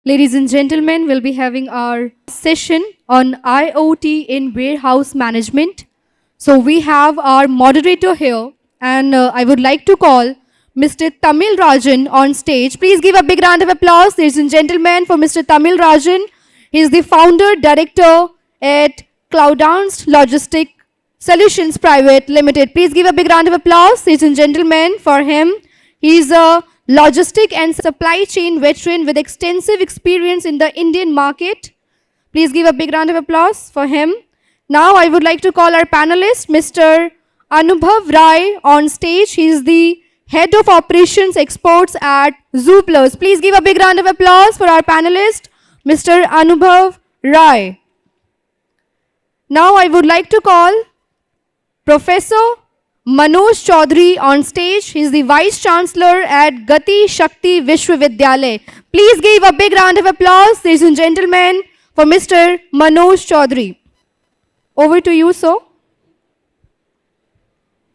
Ladies and gentlemen, we'll be having our session on IoT in warehouse management. So we have our moderator here, and I would like to call Mr. Tamil Rajan on stage. Please give a big round of applause, ladies and gentlemen, for Mr. Tamil Rajan. He is the founder, director at Cloudhandz Logistics Solutions Private Limited. Please give a big round of applause, ladies and gentlemen, for him. He is a logistic and supply chain veteran with extensive experience in the Indian market. Please give a big round of applause for him. Now I would like to call our panelist, Mr. Anubhav Rai, on stage. He is the Head of Operations Exports at Zooplus. Please give a big round of applause for our panelist, Mr. Anubhav Rai. Now I would like to call Professor Manoj Choudhary on stage. He is the Vice Chancellor at Gati Shakti Vishwavidyalaya. Please give a big round of applause, ladies and gentlemen, for Mr. Manoj Choudhary. Over to you, sir.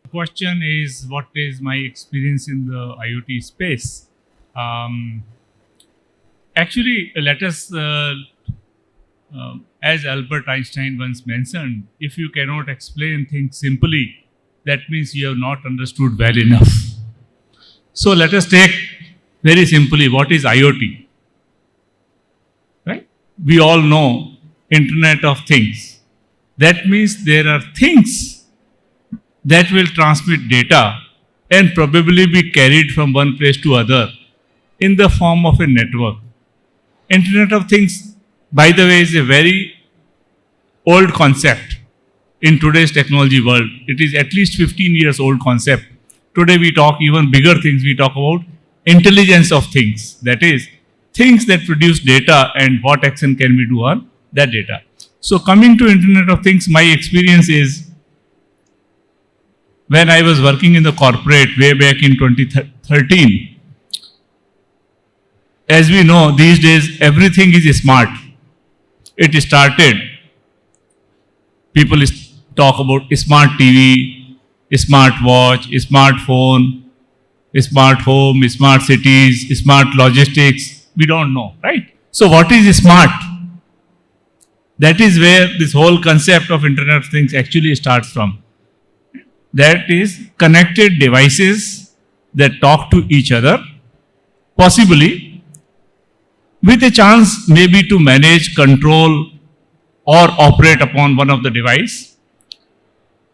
The question is, what is my experience in the IoT space? Actually, let us, as Albert Einstein once mentioned, if you cannot explain things simply, that means you have not understood well enough. So let us take very simply what is IoT. Right? We all know Internet of Things. That means there are things that will transmit data and probably be carried from one place to other in the form of a network. Internet of Things, by the way, is a very old concept. In today's technology world, it is at least 15 years old concept. Today we talk even bigger things. We talk about intelligence of things. That is, things that produce data and what action can we do on that data. So coming to Internet of Things, my experience is when I was working in the corporate way back in 2013. As we know, these days everything is smart. It started, people talk about smart TV, smart watch, smartphone, smart home, smart cities, smart logistics. We don't know, right? So what is smart? That is where this whole concept of Internet of Things actually starts from. That is connected devices that talk to each other, possibly with a chance maybe to manage, control, or operate upon one of the device.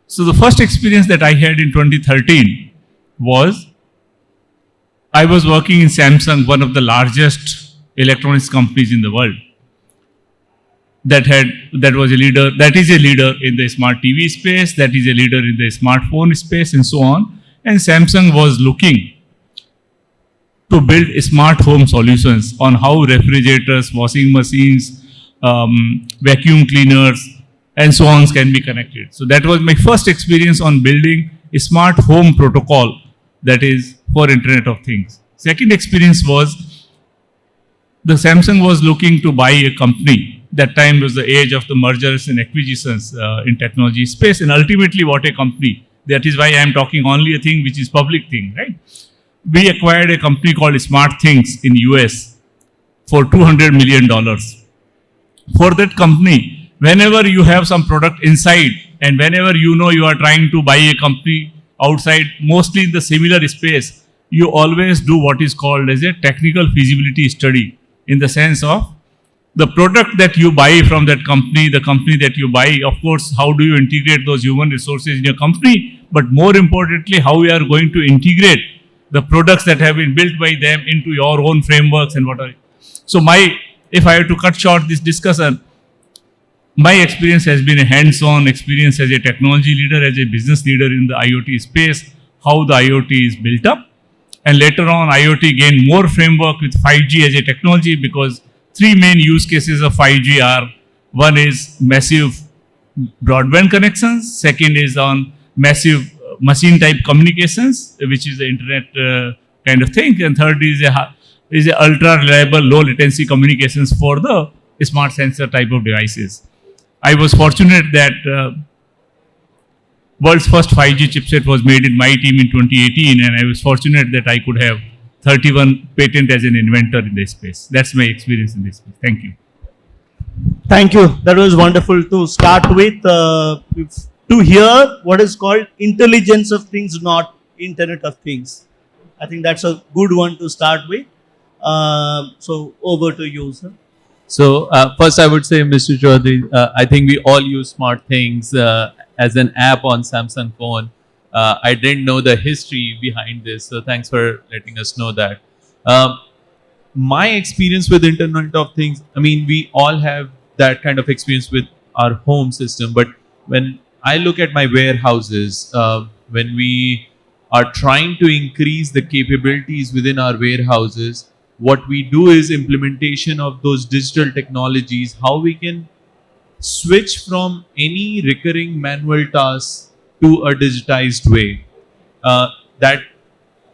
So the first experience that I had in 2013 was I was working in Samsung, one of the largest electronics companies in the world. That is a leader in the smart TV space, that is a leader in the smartphone space, and so on. And Samsung was looking to build smart home solutions on how refrigerators, washing machines, vacuum cleaners, and so on can be connected. So that was my first experience on building a smart home protocol that is for Internet of Things. Second experience was the Samsung was looking to buy a company. That time was the age of the mergers and acquisitions in technology space, and ultimately what a company. That is why I am talking only a thing which is public thing, right? We acquired a company called Smart Things in US for $200 million. For that company, whenever you have some product inside and whenever you know you are trying to buy a company outside, mostly in the similar space, you always do what is called as a technical feasibility study, in the sense of the product that you buy from that company, the company that you buy, of course, how do you integrate those human resources in your company, but more importantly, how you are going to integrate the products that have been built by them into your own frameworks and whatever. So if I have to cut short this discussion, my experience has been a hands-on experience as a technology leader, as a business leader in the IoT space, how the IoT is built up. And later on, IoT gained more framework with 5G as a technology, because three main use cases of 5G are, one is massive broadband connections, second is on massive machine type communications, which is the internet kind of thing, and third is a ultra reliable low latency communications for the smart sensor type of devices. I was fortunate that world's first 5G chipset was made in my team in 2018, and I was fortunate that I could have 31 patent as an inventor in this space. That's my experience in this space. Thank you. Thank you. That was wonderful to start with. To hear what is called intelligence of things, not Internet of Things. I think that's a good one to start with. So over to you, sir. So first I would say, Mr. Choudhary, I think we all use smart things as an app on Samsung phone. I didn't know the history behind this, so thanks for letting us know that. Um, my experience with Internet of Things, I mean, we all have that kind of experience with our home system, but when I look at my warehouses, when we are trying to increase the capabilities within our warehouses, what we do is implementation of those digital technologies, how we can switch from any recurring manual tasks to a digitized way. That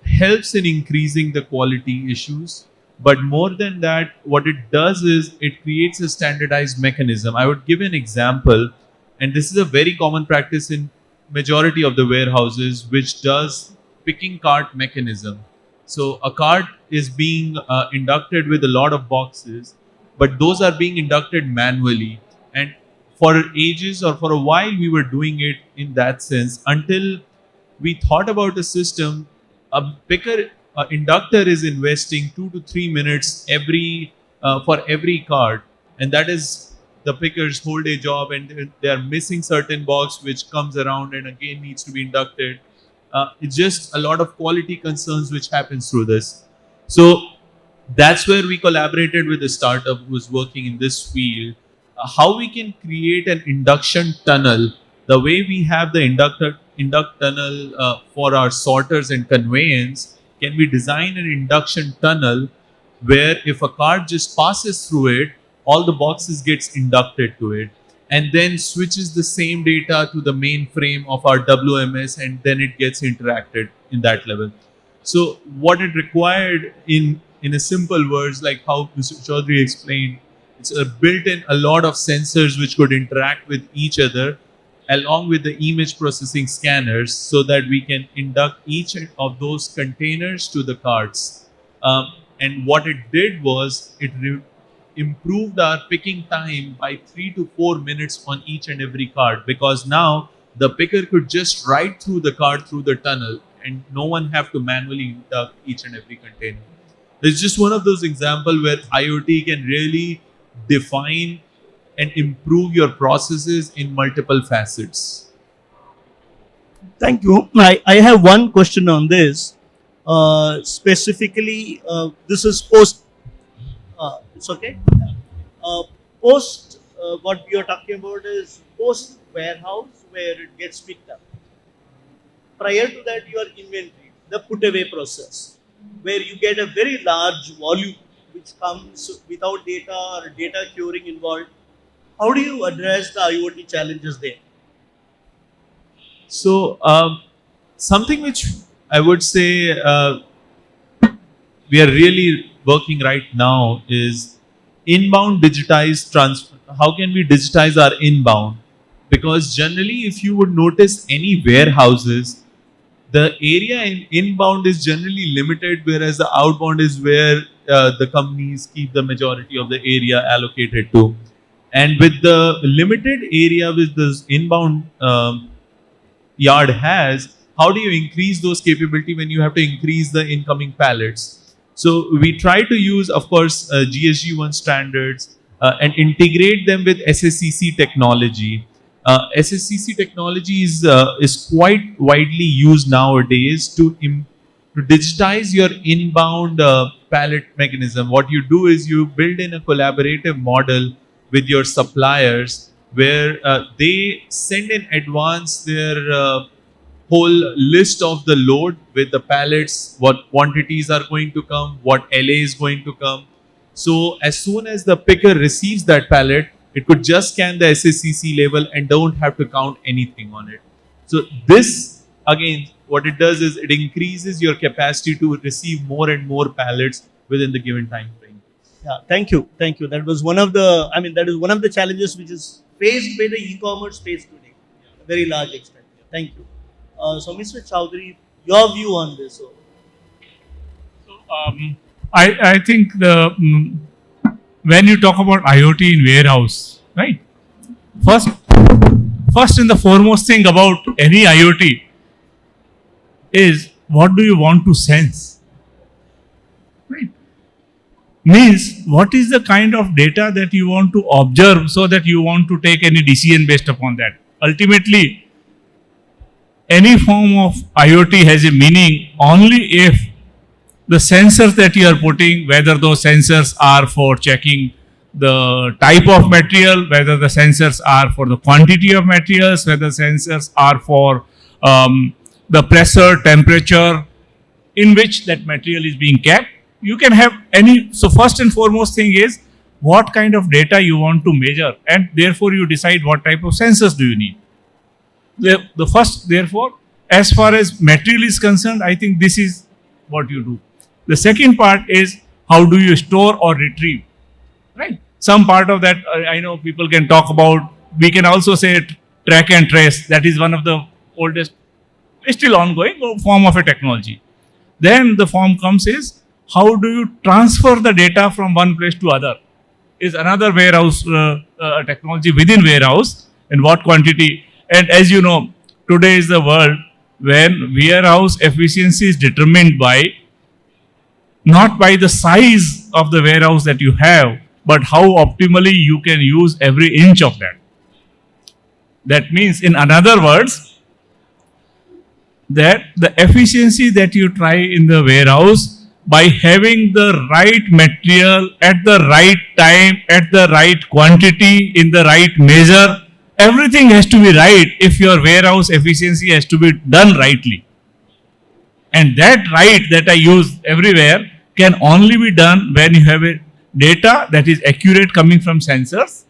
helps in increasing the quality issues. But more than that, what it does is it creates a standardized mechanism. I would give an example, and this is a very common practice in majority of the warehouses, which does picking cart mechanism. So a cart is being inducted with a lot of boxes, but those are being inducted manually. And for ages or for a while, we were doing it in that sense until we thought about a system. A picker inductor is investing 2 to 3 minutes every for every card, and that is the picker's whole day job, and they are missing certain box which comes around and again needs to be inducted. It's just a lot of quality concerns which happens through this. So that's where we collaborated with a startup who was working in this field. How we can create an induction tunnel, the way we have the induct tunnel for our sorters and conveyance, can we design an induction tunnel where if a cart just passes through it, all the boxes gets inducted to it and then switches the same data to the mainframe of our WMS, and then it gets interacted in that level. So what it required in a simple words, like how Mr. Choudhary explained, it's built in a lot of sensors which could interact with each other along with the image processing scanners so that we can induct each of those containers to the carts. And what it did was it improved our picking time by 3 to 4 minutes on each and every cart, because now the picker could just ride through the cart through the tunnel and no one have to manually induct each and every container. It's just one of those examples where IoT can really define and improve your processes in multiple facets. Thank you. I have one question on this. Specifically, this is post. It's okay. Post. What we are talking about is post warehouse where it gets picked up. Prior to that, your inventory, the put away process, where you get a very large volume which comes without data or data curing involved. How do you address the IoT challenges there? So something which I would say we are really working right now is inbound digitized transfer. How can we digitize our inbound? Because generally, if you would notice any warehouses, the area in inbound is generally limited, whereas the outbound is where the companies keep the majority of the area allocated to. And with the limited area which this inbound yard has, how do you increase those capability when you have to increase the incoming pallets? So we try to use, of course, GSG1 standards and integrate them with SSCC technology. SSCC technology is quite widely used nowadays to digitize your inbound pallet mechanism. What you do is you build in a collaborative model with your suppliers where they send in advance their whole list of the load with the pallets, what quantities are going to come, what LA is going to come. So as soon as the picker receives that pallet, it could just scan the SSCC label and don't have to count anything on it. So this, again, what it does is it increases your capacity to receive more and more pallets within the given time frame. Yeah, thank you, thank you. That was one of the. I mean, that is one of the challenges which is faced by the e-commerce space today, a very large extent. Thank you. So, Mr. Choudhary, your view on this? I think when you talk about IoT in warehouse, right? First, first and the foremost thing about any IoT is what do you want to sense, right? Means what is the kind of data that you want to observe so that you want to take any decision based upon that. Ultimately, any form of IoT has a meaning only if the sensors that you are putting, whether those sensors are for checking the type of material, whether the sensors are for the quantity of materials, whether sensors are for the pressure, temperature in which that material is being kept. You can have any. So first and foremost thing is what kind of data you want to measure, and therefore you decide what type of sensors do you need. The first, therefore, as far as material is concerned, I think this is what you do. The second part is how do you store or retrieve, right? Some part of that I know people can talk about. We can also say track and trace. That is one of the oldest, still ongoing form of a technology. Then the form comes is how do you transfer the data from one place to other? Is another warehouse technology within warehouse, and what quantity. And as you know, today is the world when warehouse efficiency is determined by not by the size of the warehouse that you have, but how optimally you can use every inch of that. That means, in other words, that the efficiency that you try in the warehouse by having the right material at the right time, at the right quantity, in the right measure, everything has to be right if your warehouse efficiency has to be done rightly. And that right that I use everywhere can only be done when you have a data that is accurate coming from sensors,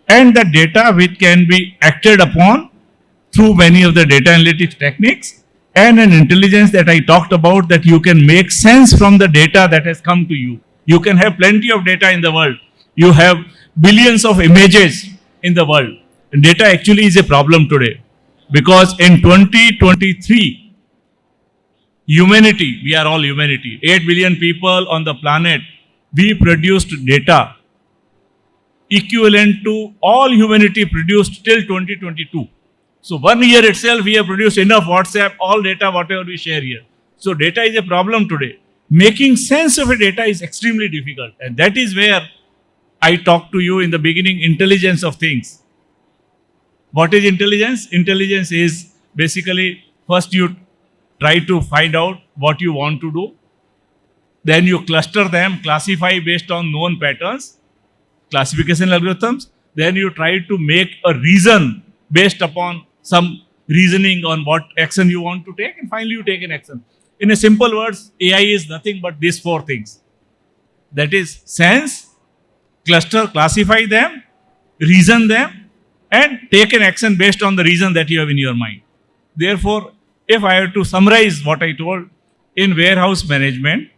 and the data which can be acted upon through many of the data analytics techniques, and an intelligence that I talked about, that you can make sense from the data that has come to you. You can have plenty of data in the world. You have billions of images in the world. And data actually is a problem today, because in 2023, humanity, we are all humanity, 8 billion people on the planet, we produced data equivalent to all humanity produced till 2022. So 1 year itself, we have produced enough WhatsApp, all data, whatever we share here. So data is a problem today. Making sense of a data is extremely difficult. And that is where I talked to you in the beginning, intelligence of things. What is intelligence? Intelligence is basically, first you try to find out what you want to do. Then you cluster them, classify based on known patterns, classification algorithms. Then you try to make a reason based upon some reasoning on what action you want to take, and finally you take an action. In a simple words, AI is nothing but these 4 things. That is sense, cluster, classify them, reason them, and take an action based on the reason that you have in your mind. Therefore, if I have to summarize what I told, in warehouse management,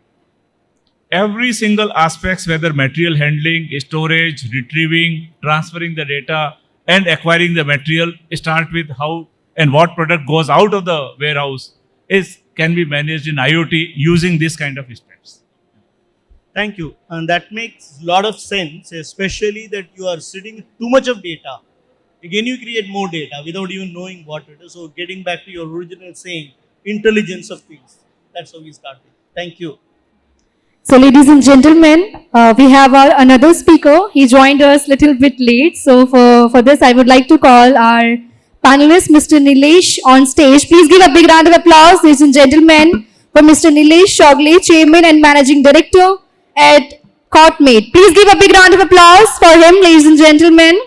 every single aspects, whether material handling, storage, retrieving, transferring the data, and acquiring the material, start with how and what product goes out of the warehouse can be managed in IoT using this kind of steps. Thank you. And that makes a lot of sense, especially that you are sitting too much of data. Again, you create more data without even knowing what it is. So getting back to your original saying, intelligence of things. That's how we started. Thank you. So, ladies and gentlemen, we have our another speaker. He joined us a little bit late. So, for this, I would like to call our panelist, Mr. Neelesh, on stage. Please give a big round of applause, ladies and gentlemen, for Mr. Neelesh Chogule, Chairman and Managing Director at Cautomate. Please give a big round of applause for him, ladies and gentlemen.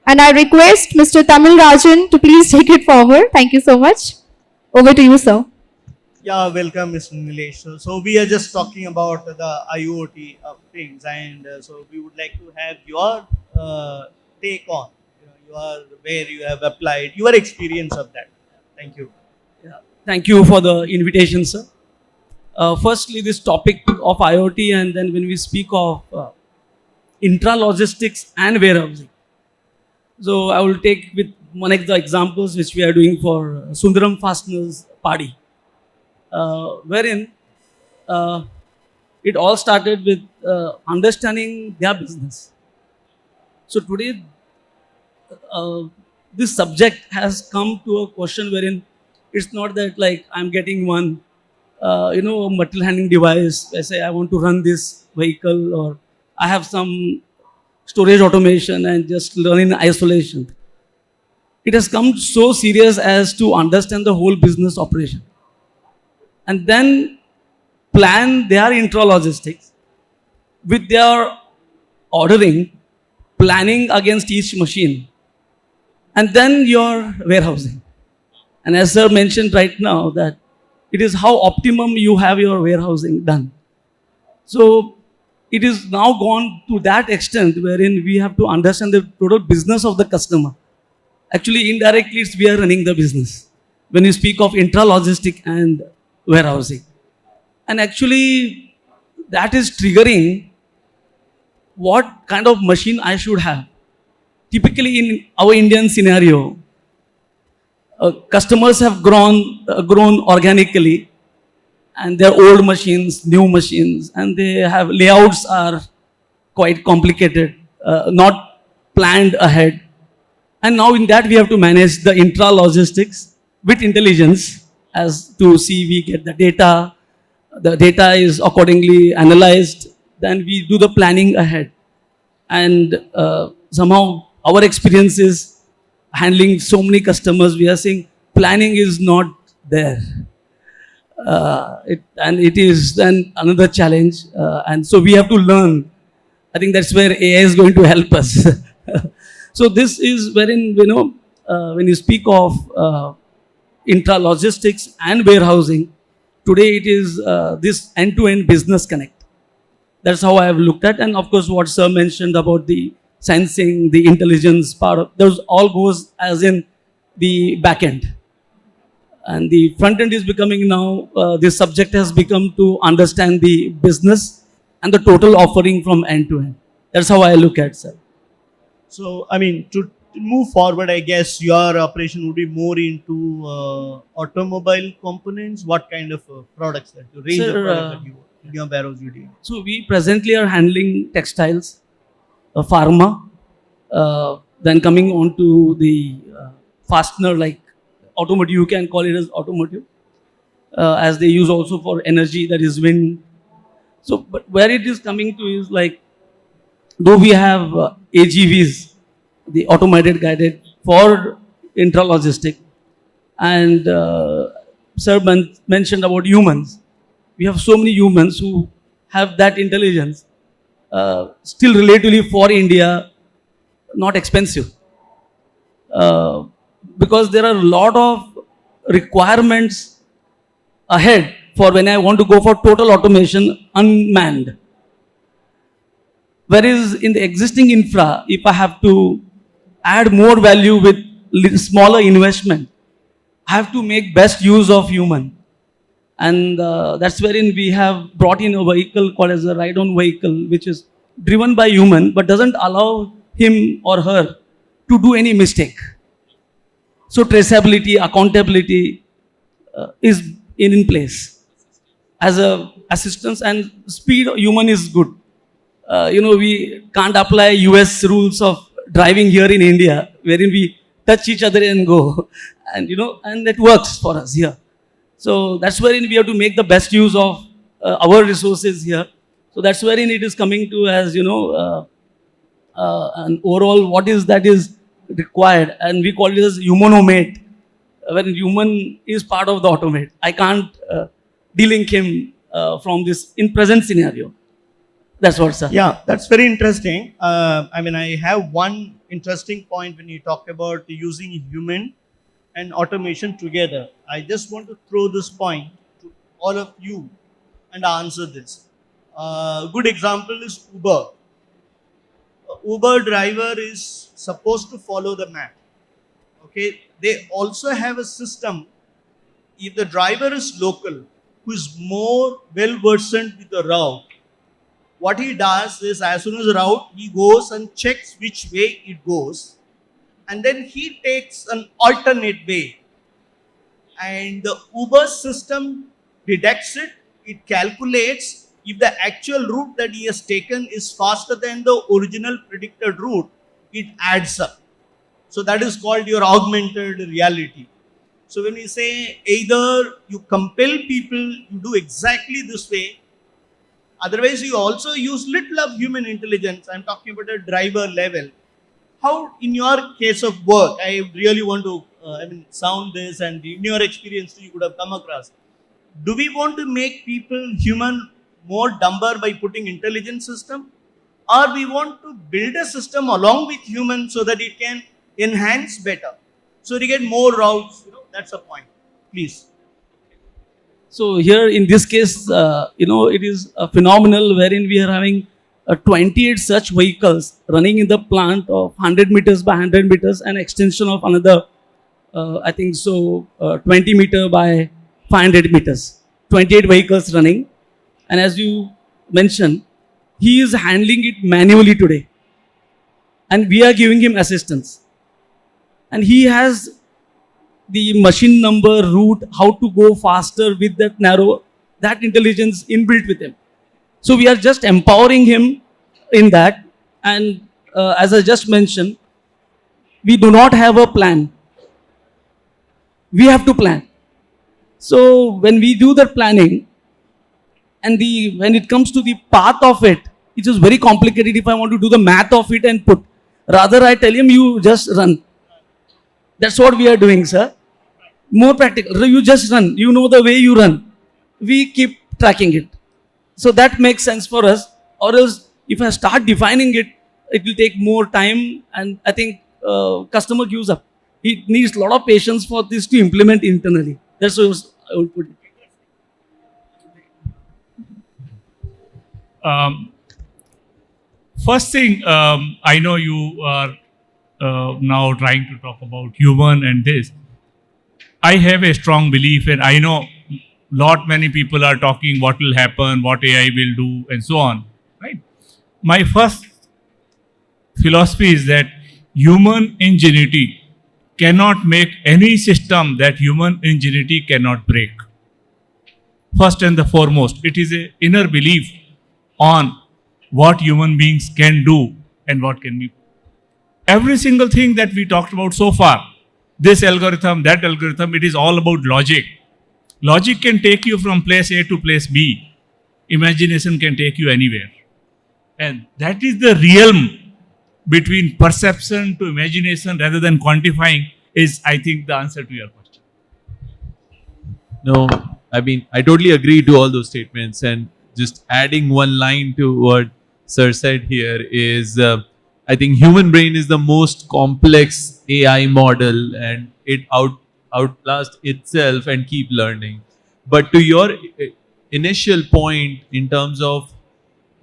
And I request Mr. Tamil Rajan to please take it forward. Thank you so much. Over to you, sir. Yeah, welcome, Mr. Neelesh. So we are just talking about the IoT of things, and so we would like to have your take on where you have applied your experience of that. Thank you. Yeah. Thank you for the invitation, sir. Firstly, this topic of IoT, and then when we speak of intralogistics and warehousing. So I will take with one of the examples which we are doing for Sundaram Fasteners Padi. Wherein it all started with understanding their business. So today, this subject has come to a question wherein it's not that like I'm getting one, material handling device. I say I want to run this vehicle, or I have some storage automation and just learn in isolation. It has come so serious as to understand the whole business operation and then plan their intralogistics with their ordering, planning against each machine, and then your warehousing. And as sir mentioned right now, that it is how optimum you have your warehousing done. So it is now gone to that extent wherein we have to understand the total business of the customer. Actually, indirectly, we are running the business when you speak of intralogistic and warehousing. And actually, that is triggering what kind of machine I should have. Typically, in our Indian scenario, customers have grown organically, and they're old machines, new machines, and they have layouts are quite complicated, not planned ahead. And now in that we have to manage the intra-logistics with intelligence as to see we get the data is accordingly analyzed, then we do the planning ahead. And somehow our experience is handling so many customers, we are saying planning is not there. It is then another challenge. And so we have to learn. I think that's where AI is going to help us. So this is wherein, when you speak of intra-logistics and warehousing, today it is this end-to-end business connect. That's how I have looked at. And of course, what sir mentioned about the sensing, the intelligence part of those all goes as in the back end. And the front end is becoming now, this subject has become to understand the business and the total offering from end to end. That's how I look at, sir. So, I mean, to move forward, I guess your operation would be more into automobile components. What kind of products that you range Sir, of products that you in your warehouse you do? So we presently are handling textiles, pharma, then coming on to the fastener like automotive, you can call it as automotive, as they use also for energy, that is wind. So, but where it is coming to is like, though we have AGVs, the automated guided for intralogistic, and sir mentioned about humans. We have so many humans who have that intelligence, still relatively for India, not expensive. Because there are a lot of requirements ahead for when I want to go for total automation unmanned. Whereas in the existing infra, if I have to add more value with smaller investment, I have to make best use of human. And that's wherein we have brought in a vehicle called as a ride-on vehicle, which is driven by human, but doesn't allow him or her to do any mistake. So traceability, accountability is in place as a assistance, and speed human is good. We can't apply US rules of driving here in India, wherein we touch each other and go, and and it works for us here. So that's wherein we have to make the best use of our resources here. So that's wherein it is coming to as an overall what is that is required, and we call it as humanomate, when human is part of the automate. I can't delink him from this in present scenario. That's what, sir. Yeah, that's very interesting. I mean, I have one interesting point when you talk about using human and automation together. I just want to throw this point to all of you and answer this. Good example is Uber. Uber driver is supposed to follow the map. Okay, they also have a system. If the driver is local, who is more well versed with the route, what he does is, as soon as the route, he goes and checks which way it goes, and then he takes an alternate way. And the Uber system detects it, it calculates, if the actual route that he has taken is faster than the original predicted route, it adds up. So that is called your augmented reality. So when we say either you compel people, you do exactly this way, otherwise you also use little of human intelligence. I'm talking about a driver level. How in your case of work, I really want to sound this, and in your experience you could have come across. Do we want to make people human more dumber by putting intelligent system, or we want to build a system along with humans so that it can enhance better, so we get more routes? That's the point. Please. So here in this case, it is a phenomenal wherein we are having 28 such vehicles running in the plant of 100 meters by 100 meters, and extension of another, 20 meter by 500 meters. 28 vehicles running, and as you mentioned, he is handling it manually today, and we are giving him assistance, and he has the machine number, route, how to go faster with that narrow, that intelligence inbuilt with him. So we are just empowering him in that. And as I just mentioned, we do not have a plan. We have to plan. So when we do that planning, and when it comes to the path of it, it is very complicated if I want to do the math of it and put. Rather, I tell him, you just run. That's what we are doing, sir. More practical. You just run. You know the way you run. We keep tracking it. So that makes sense for us. Or else, if I start defining it, it will take more time, and I think customer gives up. It needs a lot of patience for this to implement internally. That's what I would put it. First thing, I know you are now trying to talk about human and this. I have a strong belief, and I know many people are talking what will happen, what AI will do, and so on. Right? My first philosophy is that human ingenuity cannot make any system that human ingenuity cannot break. First and the foremost, it is an inner belief on what human beings can do and what can be. Every single thing that we talked about so far, this algorithm, that algorithm, it is all about logic. Logic can take you from place A to place B. Imagination can take you anywhere. And that is the realm between perception to imagination rather than quantifying is, I think, the answer to your question. No, I mean, I totally agree to all those statements. And just adding one line to what Sir said here is, I think human brain is the most complex AI model, and it outlasts itself and keep learning. But to your initial point in terms of,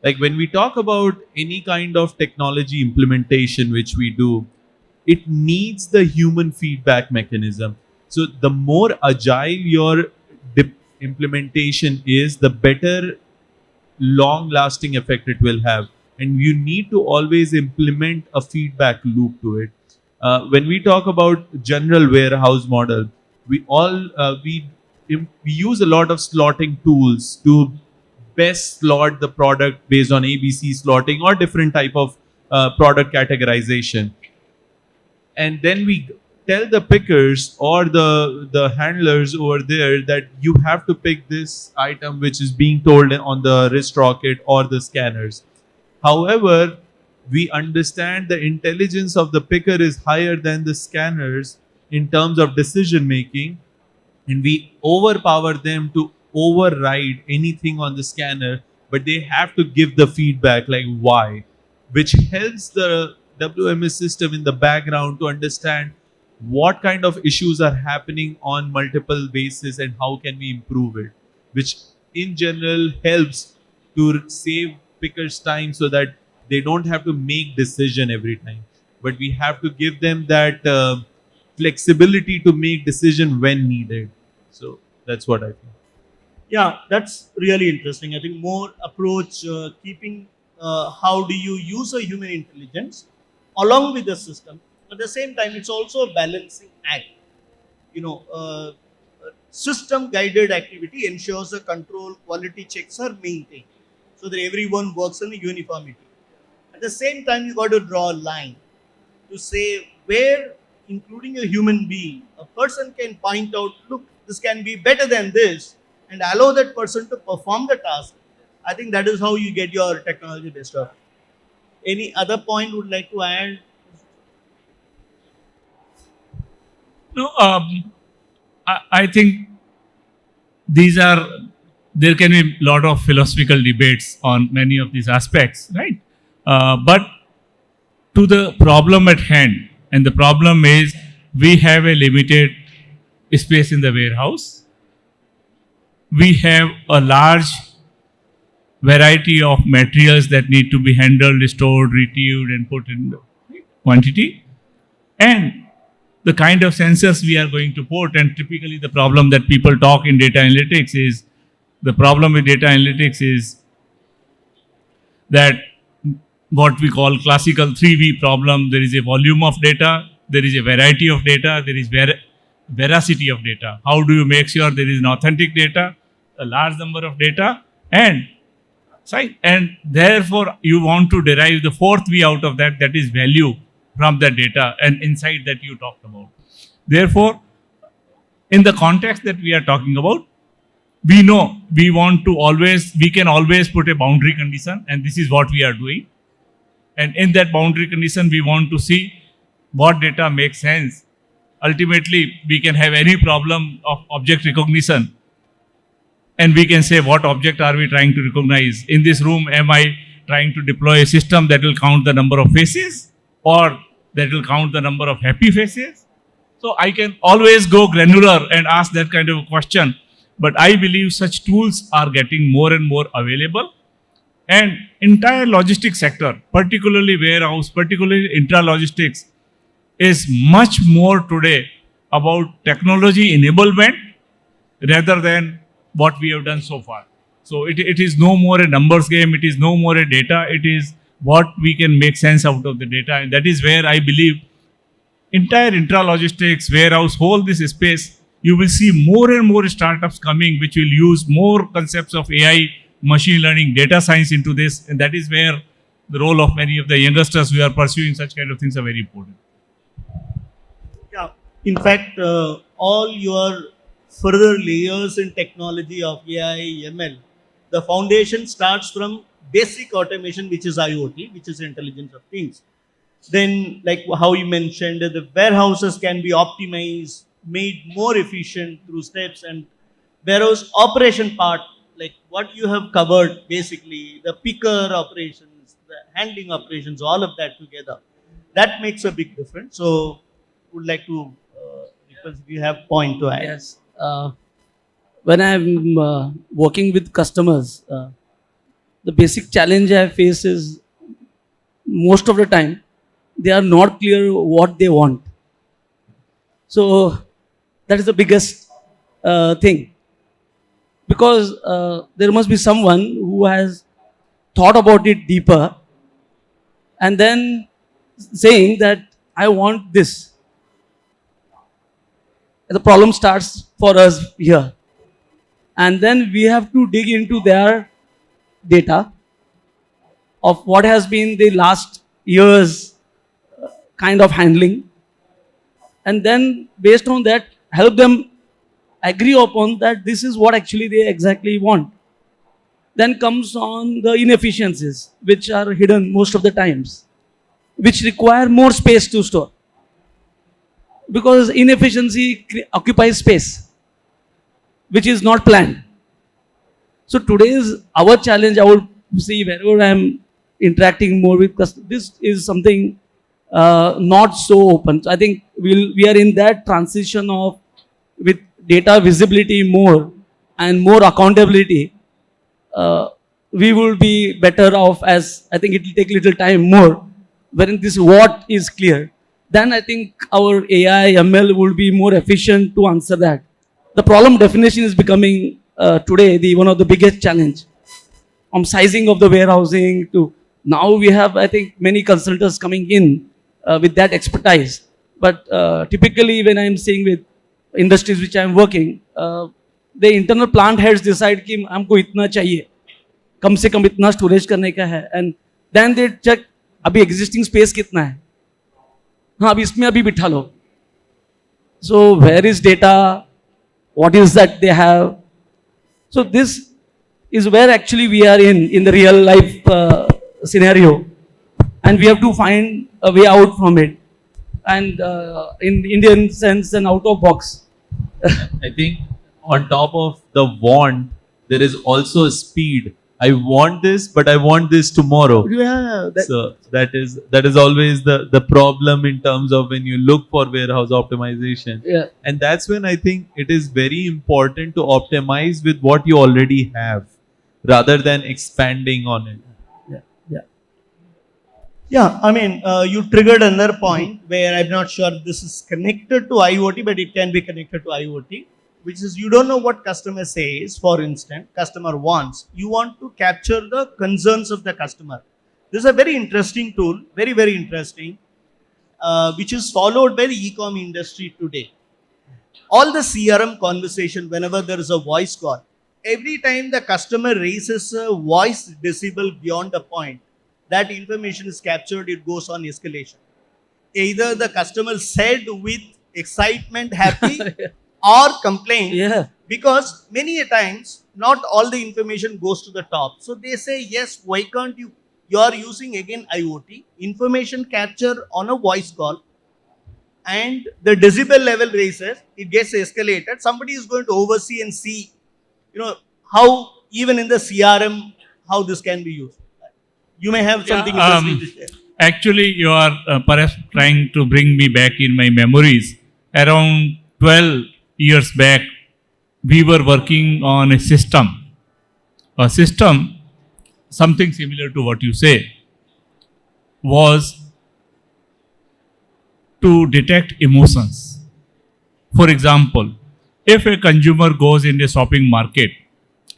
like, when we talk about any kind of technology implementation which we do, it needs the human feedback mechanism. So the more agile your implementation is, the better long lasting effect it will have. And you need to always implement a feedback loop to it. When we talk about general warehouse model, we use a lot of slotting tools to best slot the product based on ABC slotting or different type of product categorization. And then we tell the pickers or the handlers over there that you have to pick this item which is being told on the wrist rocket or the scanners. However, we understand the intelligence of the picker is higher than the scanners in terms of decision making, and we overpower them to override anything on the scanner, but they have to give the feedback like why, which helps the WMS system in the background to understand what kind of issues are happening on multiple bases and how can we improve it, which in general helps to save pickers time so that they don't have to make decision every time, but we have to give them that flexibility to make decision when needed. So that's what I think. Yeah, that's really interesting. I think more approach keeping how do you use a human intelligence along with the system. At the same time, it's also a balancing act. System guided activity ensures the control quality checks are maintained. so that everyone works in uniformity. At the same time, you got to draw a line to say where, including a human being, a person can point out, look, this can be better than this, and allow that person to perform the task. I think that is how you get your technology best of. Any other point would like to add? No, I think there can be a lot of philosophical debates on many of these aspects, right? But to the problem at hand, and the problem is we have a limited space in the warehouse. We have a large variety of materials that need to be handled, stored, retrieved, and put in quantity. And the kind of sensors we are going to put, and typically the problem that people talk in data analytics is, the problem with data analytics is that what we call classical 3V problem. There is a volume of data, there is a variety of data, there is veracity of data. How do you make sure there is an authentic data, a large number of data, and therefore you want to derive the fourth V out of that, that is value from the data and insight that you talked about. Therefore, in the context that we are talking about, we know we can always put a boundary condition, and this is what we are doing. And in that boundary condition, we want to see what data makes sense. Ultimately, we can have any problem of object recognition, and we can say what object are we trying to recognize. In this room, am I trying to deploy a system that will count the number of faces, or that will count the number of happy faces? So I can always go granular and ask that kind of a question. But I believe such tools are getting more and more available. And entire logistics sector, particularly warehouse, particularly intralogistics, is much more today about technology enablement rather than what we have done so far. So it is no more a numbers game, it is no more a data, it is what we can make sense out of the data. And that is where I believe entire intralogistics, warehouse, whole this space, you will see more and more startups coming which will use more concepts of AI, machine learning, data science into this. And that is where the role of many of the youngsters who are pursuing such kind of things are very important. Yeah, in fact, all your further layers in technology of AI, ML, the foundation starts from basic automation, which is IoT, which is intelligence of things. Then, like how you mentioned, the warehouses can be optimized, made more efficient through steps, and warehouse operation part, like what you have covered, basically the picker operations, the handling operations, all of that together, that makes a big difference. So, would like to request if you have point to add. Yes. When I'm working with customers, the basic challenge I face is most of the time they are not clear what they want. So that is the biggest thing, because there must be someone who has thought about it deeper and then saying that I want this. The problem starts for us here, and then we have to dig into their data of what has been the last year's kind of handling, and then based on that help them agree upon that this is what actually they exactly want. Then comes on the inefficiencies which are hidden most of the times, which require more space to store, because inefficiency occupies space which is not planned. So today's our challenge, I would see wherever I'm interacting more with customers, this is something not so open. So I think we are in that transition of, with data visibility more and more accountability, we will be better off, as I think it will take little time more, wherein this what is clear. Then I think our AI, ML will be more efficient to answer that. The problem definition is becoming today one of the biggest challenge. From sizing of the warehousing to now we have, I think, many consultants coming in with that expertise. But typically when I'm seeing with industries which I'm working, the internal plant heads decide कि हमको इतना चाहिए, कम से कम इतना storage करने का है, and then they check अभी एग्जिस्टिंग स्पेस कितना है, हाँ अभी इसमें अभी बिठा लो. So where is data? What is that they have? So this is where actually we are in the real life scenario, and we have to find a way out from it, and in Indian sense and out of box. I think on top of the want, there is also speed. I want this, but I want this tomorrow. Yeah, So that is always the problem in terms of when you look for warehouse optimization. Yeah. And that's when I think it is very important to optimize with what you already have rather than expanding on it. Yeah, I mean, you triggered another point where I'm not sure this is connected to IoT, but it can be connected to IoT, which is you don't know what customer says. For instance, customer wants. You want to capture the concerns of the customer. This is a very interesting tool, very, very interesting, which is followed by the e-com industry today. All the CRM conversation, whenever there is a voice call, every time the customer raises a voice decibel beyond a point, that information is captured, it goes on escalation. Either the customer said with excitement, happy, or complain. Yeah. Because many a times, not all the information goes to the top. So they say, yes, why can't you? You are using again IoT, information capture on a voice call, and the decibel level raises, it gets escalated. Somebody is going to oversee and see, how even in the CRM, how this can be used. You may have something interesting to share. Actually, you are perhaps trying to bring me back in my memories. Around 12 years back, we were working on a system. A system, something similar to what you say, was to detect emotions. For example, if a consumer goes in a shopping market,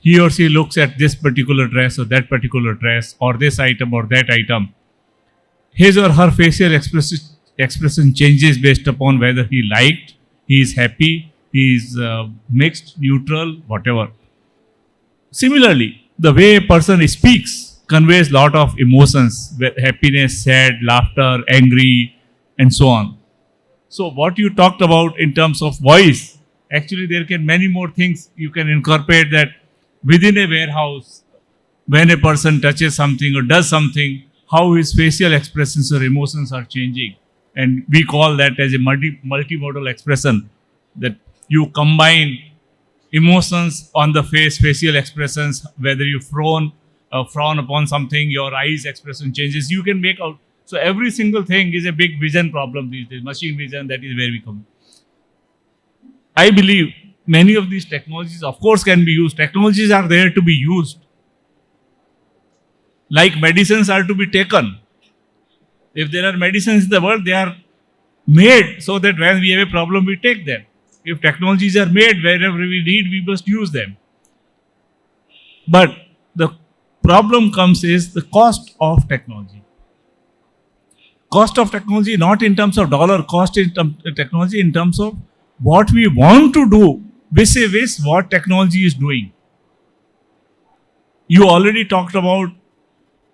he or she looks at this particular dress or that particular dress or this item or that item, his or her facial expression changes based upon whether he liked, he is happy, he is mixed, neutral, whatever. Similarly, the way a person speaks conveys lot of emotions, happiness, sad, laughter, angry, and so on. So what you talked about in terms of voice, actually there can many more things you can incorporate that within a warehouse, when a person touches something or does something, how his facial expressions or emotions are changing. And we call that as a multimodal expression, that you combine emotions on the face, facial expressions, whether you frown upon something, your eyes expression changes, you can make out. So every single thing is a big vision problem these days, machine vision, that is where we come. I believe many of these technologies, of course, can be used. Technologies are there to be used. Like medicines are to be taken. If there are medicines in the world, they are made so that when we have a problem, we take them. If technologies are made wherever we need, we must use them. But the problem comes is the cost of technology. Cost of technology, not in terms of dollar, cost in technology in terms of what we want to do vis-a-vis what technology is doing. You already talked about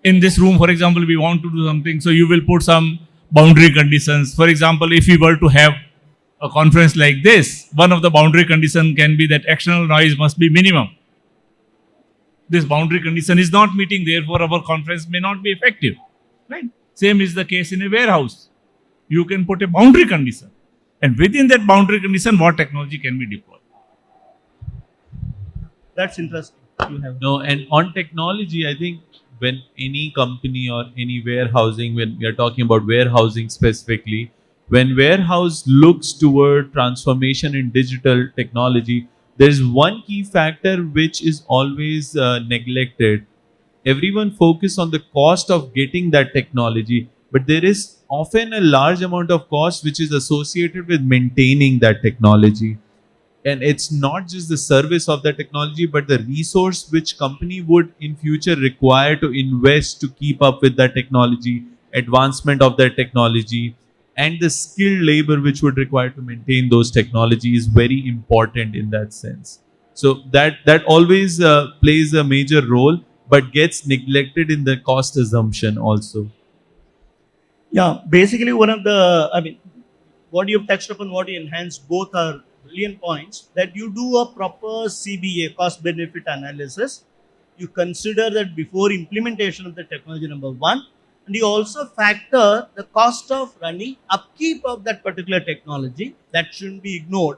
in this room, for example, we want to do something, so you will put some boundary conditions. For example, if we were to have a conference like this, one of the boundary conditions can be that external noise must be minimum. This boundary condition is not meeting, therefore our conference may not be effective. Right? Same is the case in a warehouse. You can put a boundary condition, and within that boundary condition, what technology can be deployed. That's interesting. No, and on technology, I think when any company or any warehousing, when we are talking about warehousing specifically, when warehouse looks toward transformation in digital technology, there is one key factor which is always neglected. Everyone focus on the cost of getting that technology, but there is often a large amount of cost which is associated with maintaining that technology. And it's not just the service of the technology, but the resource which company would in future require to invest to keep up with that technology, advancement of that technology, and the skilled labor which would require to maintain those technologies is very important in that sense. So that always plays a major role. but gets neglected in the cost assumption also. Yeah, basically one of the, what you've touched upon, what you enhanced, both are brilliant points, that you do a proper CBA, cost benefit analysis. You consider that before implementation of the technology, number one, and you also factor the cost of running upkeep of that particular technology. That shouldn't be ignored.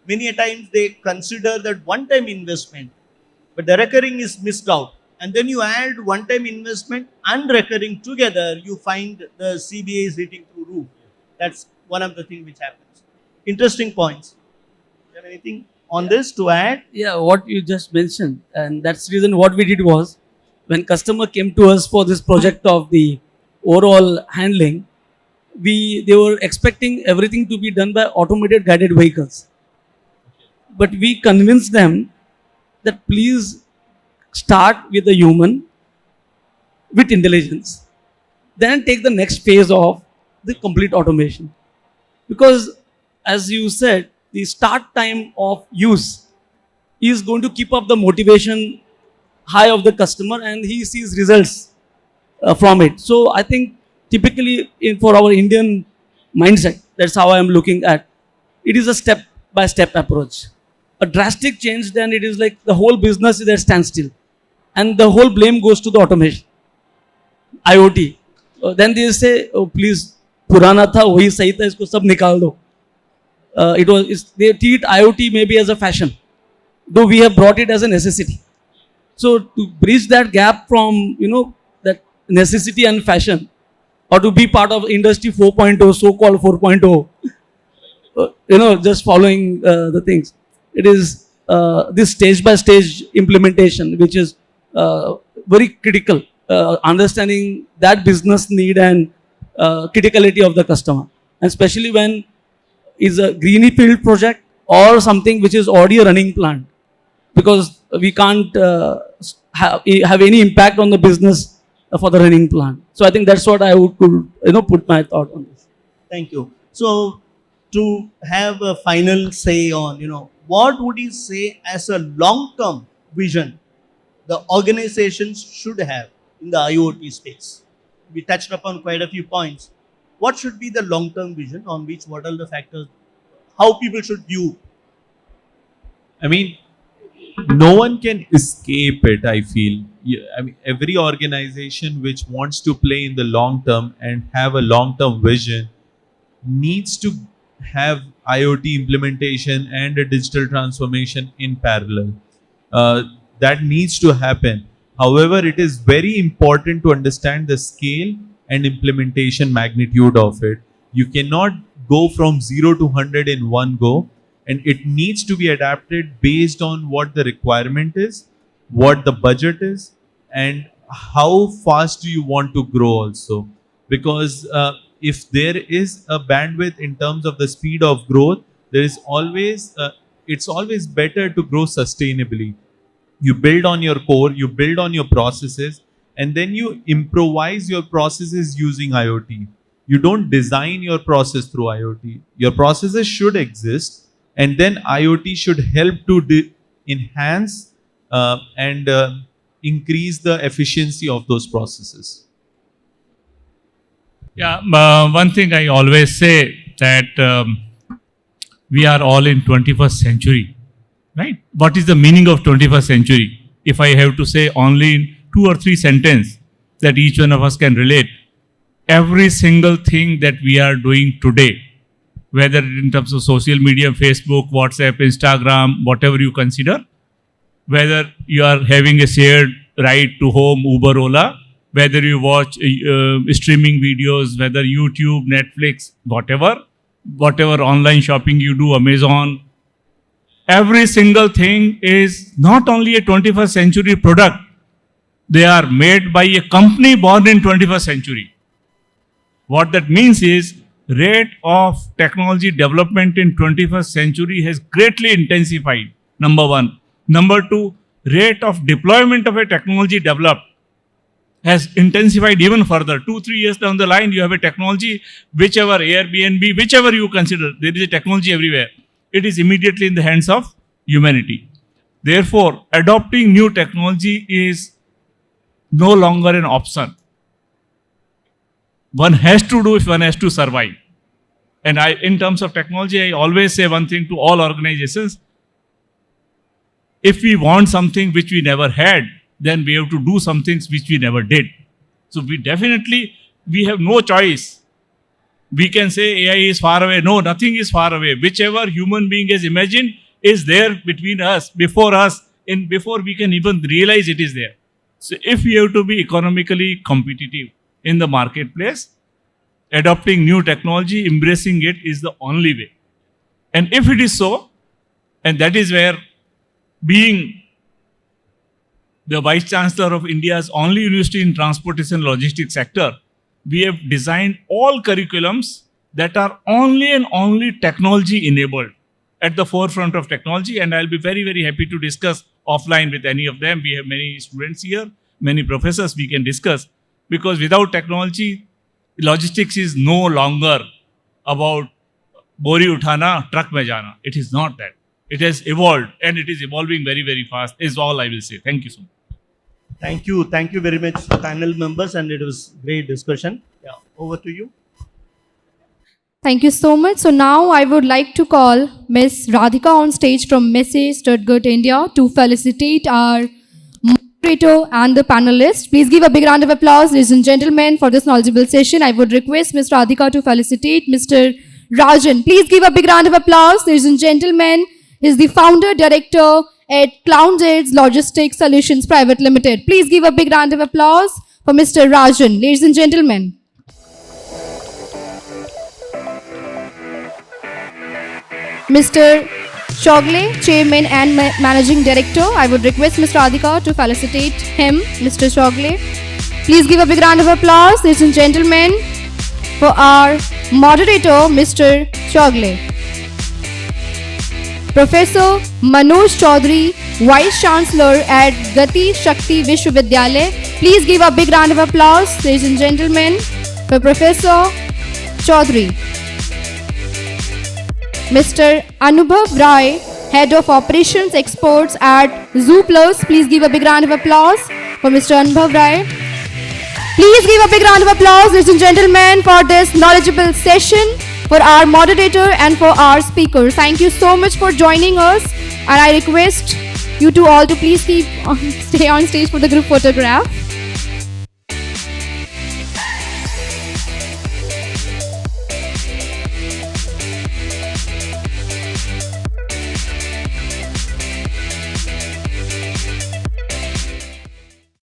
Many a times they consider that one-time investment, but the recurring is missed out. And then you add one-time investment and recurring together, you find the CBA is hitting through roof. That's one of the things which happens. Interesting points. Do you have anything on this to add? Yeah, what you just mentioned, and that's the reason what we did was, when customer came to us for this project of the overall handling, they were expecting everything to be done by automated guided vehicles. But we convinced them that please start with the human with intelligence, then take the next phase of the complete automation. Because as you said, the start time of use is going to keep up the motivation high of the customer, and he sees results from it. So I think typically for our Indian mindset, that's how I am looking at it. Is a step by step approach. A drastic change, then it is like the whole business is at standstill, and the whole blame goes to the automation, IoT. Then they say, oh please, पुराना था वही सही था, इसको सब निकाल दो. They treat IoT maybe as a fashion, though we have brought it as a necessity. So to bridge that gap from that necessity and fashion, or to be part of industry 4.0, so-called 4.0, just following the things. It is this stage by stage implementation, which is very critical, understanding that business need and criticality of the customer, and especially when it's a greenfield project or something which is already a running plant, because we can't have any impact on the business for the running plant. So I think that's what I would put my thought on this. Thank you. So to have a final say on, what would you say as a long-term vision the organizations should have in the IoT space? We touched upon quite a few points. What should be the long-term vision on which, what are the factors, how people should view? I mean, no one can escape it, I feel. Every organization which wants to play in the long term and have a long-term vision needs to have IoT implementation and a digital transformation in parallel. That needs to happen. However, it is very important to understand the scale and implementation magnitude of it. You cannot go from 0 to 100 in one go, and it needs to be adapted based on what the requirement is, what the budget is, and how fast do you want to grow also. Because if there is a bandwidth in terms of the speed of growth, there is always, it's always better to grow sustainably. You build on your core, you build on your processes, and then you improvise your processes using IoT. You don't design your process through IoT. Your processes should exist, and then IoT should help to enhance and increase the efficiency of those processes. Yeah, one thing I always say that we are all in 21st century, right? What is the meaning of 21st century? If I have to say only in 2 or 3 sentences that each one of us can relate, every single thing that we are doing today, whether in terms of social media, Facebook, WhatsApp, Instagram, whatever you consider, whether you are having a shared ride to home, Uber, Ola, whether you watch streaming videos, whether YouTube, Netflix, whatever online shopping you do, Amazon, every single thing is not only a 21st century product, they are made by a company born in 21st century. What that means is rate of technology development in 21st century has greatly intensified, number one. Number two, rate of deployment of a technology developed has intensified even further. 2-3 years down the line, you have a technology, whichever Airbnb, whichever you consider, there is a technology everywhere. It is immediately in the hands of humanity. Therefore, adopting new technology is no longer an option. One has to do if one has to survive. And in terms of technology, I always say one thing to all organizations. If we want something which we never had, then we have to do some things which we never did. So we have no choice. We can say AI is far away. No, nothing is far away. Whichever human being has imagined is there between us, before we can even realize it is there. So if we have to be economically competitive in the marketplace, adopting new technology, embracing it is the only way. And if it is so, and that is where, being the Vice Chancellor of India's only university in transportation logistics sector, we have designed all curriculums that are only and only technology enabled, at the forefront of technology. And I'll be very, very happy to discuss offline with any of them. We have many students here, many professors we can discuss, because without technology, logistics is no longer about bori uthana, truck mein jana. It is not that. It has evolved, and it is evolving very, very fast, is all I will say. Thank you so much. Thank you very much, panel members, and it was great discussion. Yeah, over to you. Thank you so much. So now I would like to call Ms. Radhika on stage from Messe Stuttgart, India, to felicitate our moderator and the panelists. Please give a big round of applause, ladies and gentlemen, for this knowledgeable session. I would request Ms. Radhika to felicitate Mr. Rajan. Please give a big round of applause, ladies and gentlemen. He is the founder director at Cloudhandz Logistics Solutions Private Limited. Please give a big round of applause for Mr. Rajan, ladies and gentlemen. Mr. Chogule, Chairman and Managing Director. I would request Ms. Radhika to felicitate him, Mr. Chogule. Please give a big round of applause, ladies and gentlemen, for our moderator, Mr. Chogule. Professor Manoj Choudhary, Vice Chancellor at Gati Shakti Vishwavidyalaya. Please give a big round of applause, ladies and gentlemen, for Professor Choudhary. Mr. Anubhav Rai, Head of Operations Exports at Zooplus. Please give a big round of applause for Mr. Anubhav Rai. Please give a big round of applause, ladies and gentlemen, for this knowledgeable session, for our moderator and for our speakers. Thank you so much for joining us, and I request you to all to please stay on stage for the group photograph.